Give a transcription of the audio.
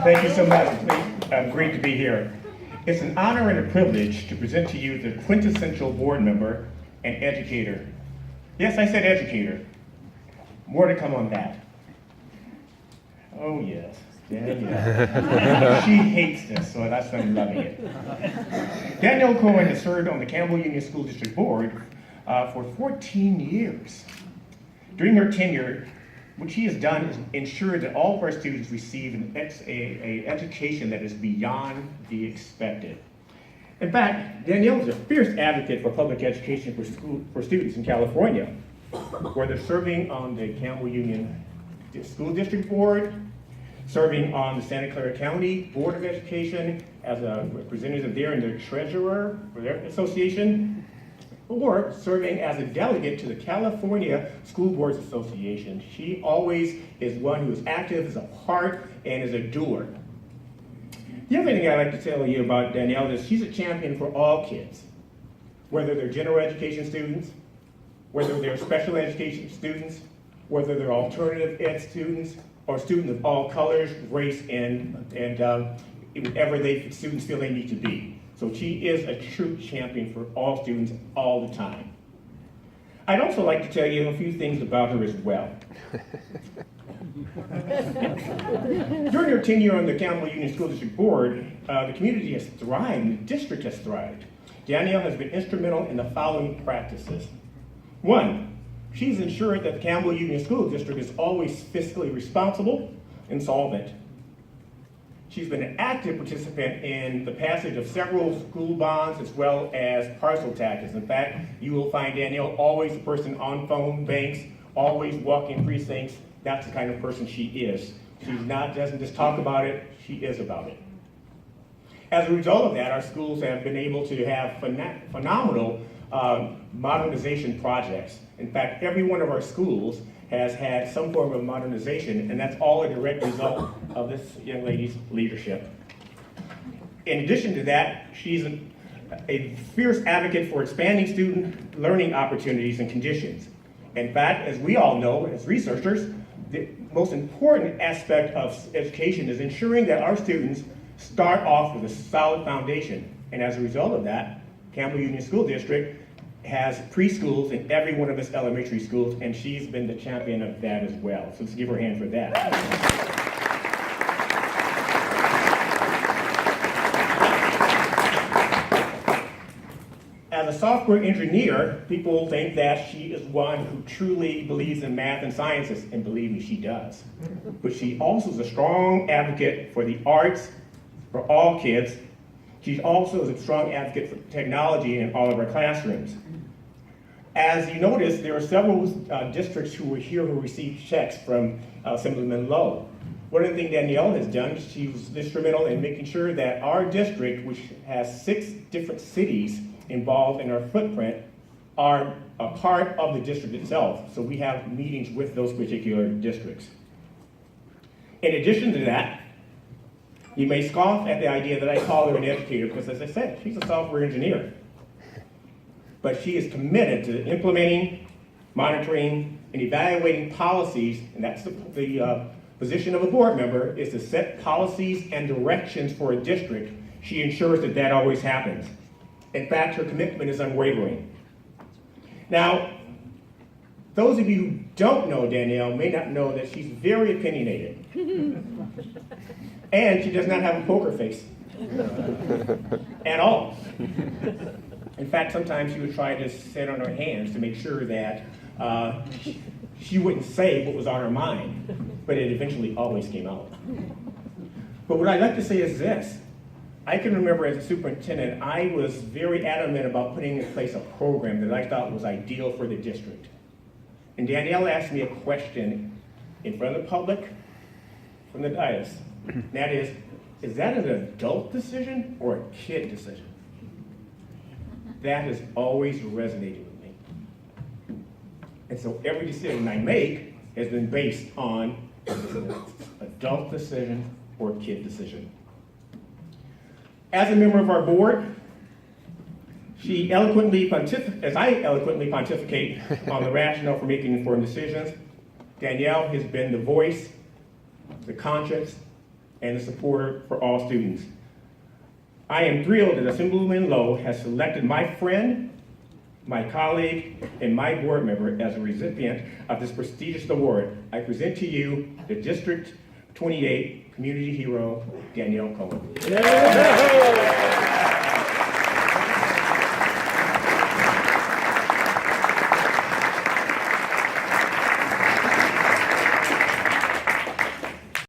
Thank you so much. It's great to be here. It's an honor and a privilege to present to you the quintessential board member and educator. Yes, I said educator. More to come on that. Oh yes, Danielle. She hates this, so that's why I'm loving it. Danielle Cohen has served on the Campbell Union School District Board for 14 years. During her tenure, what she has done is ensure that all of our students receive an education that is beyond the expected. In fact, Danielle is a fierce advocate for public education for students in California, whether serving on the Campbell Union School District Board, serving on the Santa Clara County Board of Education as a representative there and the treasurer for their association, or serving as a delegate to the California School Boards Association. She always is one who is active, is a part, and is a doer. The other thing I'd like to tell you about Danielle is she's a champion for all kids, whether they're general education students, whether they're special education students, whether they're alternative ed students, or students of all colors, race, and whatever students feel they need to be. So she is a true champion for all students all the time. I'd also like to tell you a few things about her as well. During her tenure on the Campbell Union School District Board, the community has thrived and the district has thrived. Danielle has been instrumental in the following practices. One, she's ensured that the Campbell Union School District is always fiscally responsible and solvent. She's been an active participant in the passage of several school bonds as well as parcel taxes. In fact, you will find Danielle always a person on phone banks, always walking precincts. That's the kind of person she is. She's not, doesn't just talk about it, she is about it. As a result of that, our schools have been able to have phenomenal modernization projects. In fact, every one of our schools has had some form of modernization, and that's all a direct result of this young lady's leadership. In addition to that, she's a fierce advocate for expanding student learning opportunities and conditions. In fact, as we all know, as researchers, the most important aspect of education is ensuring that our students start off with a solid foundation. And as a result of that, Campbell Union School District has preschools in every one of its elementary schools, and she's been the champion of that as well. So let's give her a hand for that. As a software engineer, people think that she is one who truly believes in math and sciences, and believe me, she does. But she also is a strong advocate for the arts for all kids. She also is a strong advocate for technology in all of our classrooms. As you notice, there are several districts who were here who received checks from Assemblyman Lowe. One of the things Danielle has done, she was instrumental in making sure that our district, which has 6 different cities involved in our footprint, are a part of the district itself. So we have meetings with those particular districts. In addition to that, you may scoff at the idea that I call her an educator, because as I said, she's a software engineer. But she is committed to implementing, monitoring, and evaluating policies, and that's the position of a board member, is to set policies and directions for a district. She ensures that that always happens. In fact, her commitment is unwavering. Now, those of you who don't know Danielle may not know that she's very opinionated. And she does not have a poker face at all. In fact, sometimes she would try to sit on her hands to make sure that she wouldn't say what was on her mind, but it eventually always came out. But what I'd like to say is this. I can remember as a superintendent, I was very adamant about putting in place a program that I thought was ideal for the district. And Danielle asked me a question in front of the public from the dais. And that is that an adult decision or a kid decision? That has always resonated with me. And so every decision I make has been based on an adult decision or kid decision. As a member of our board, she eloquently as I eloquently pontificate on the rationale for making informed decisions, Danielle has been the voice, the conscience, and a supporter for all students. I am thrilled that Assemblywoman Lowe has selected my friend, my colleague, and my board member as a recipient of this prestigious award. I present to you the District 28 Community Hero, Danielle Cohen.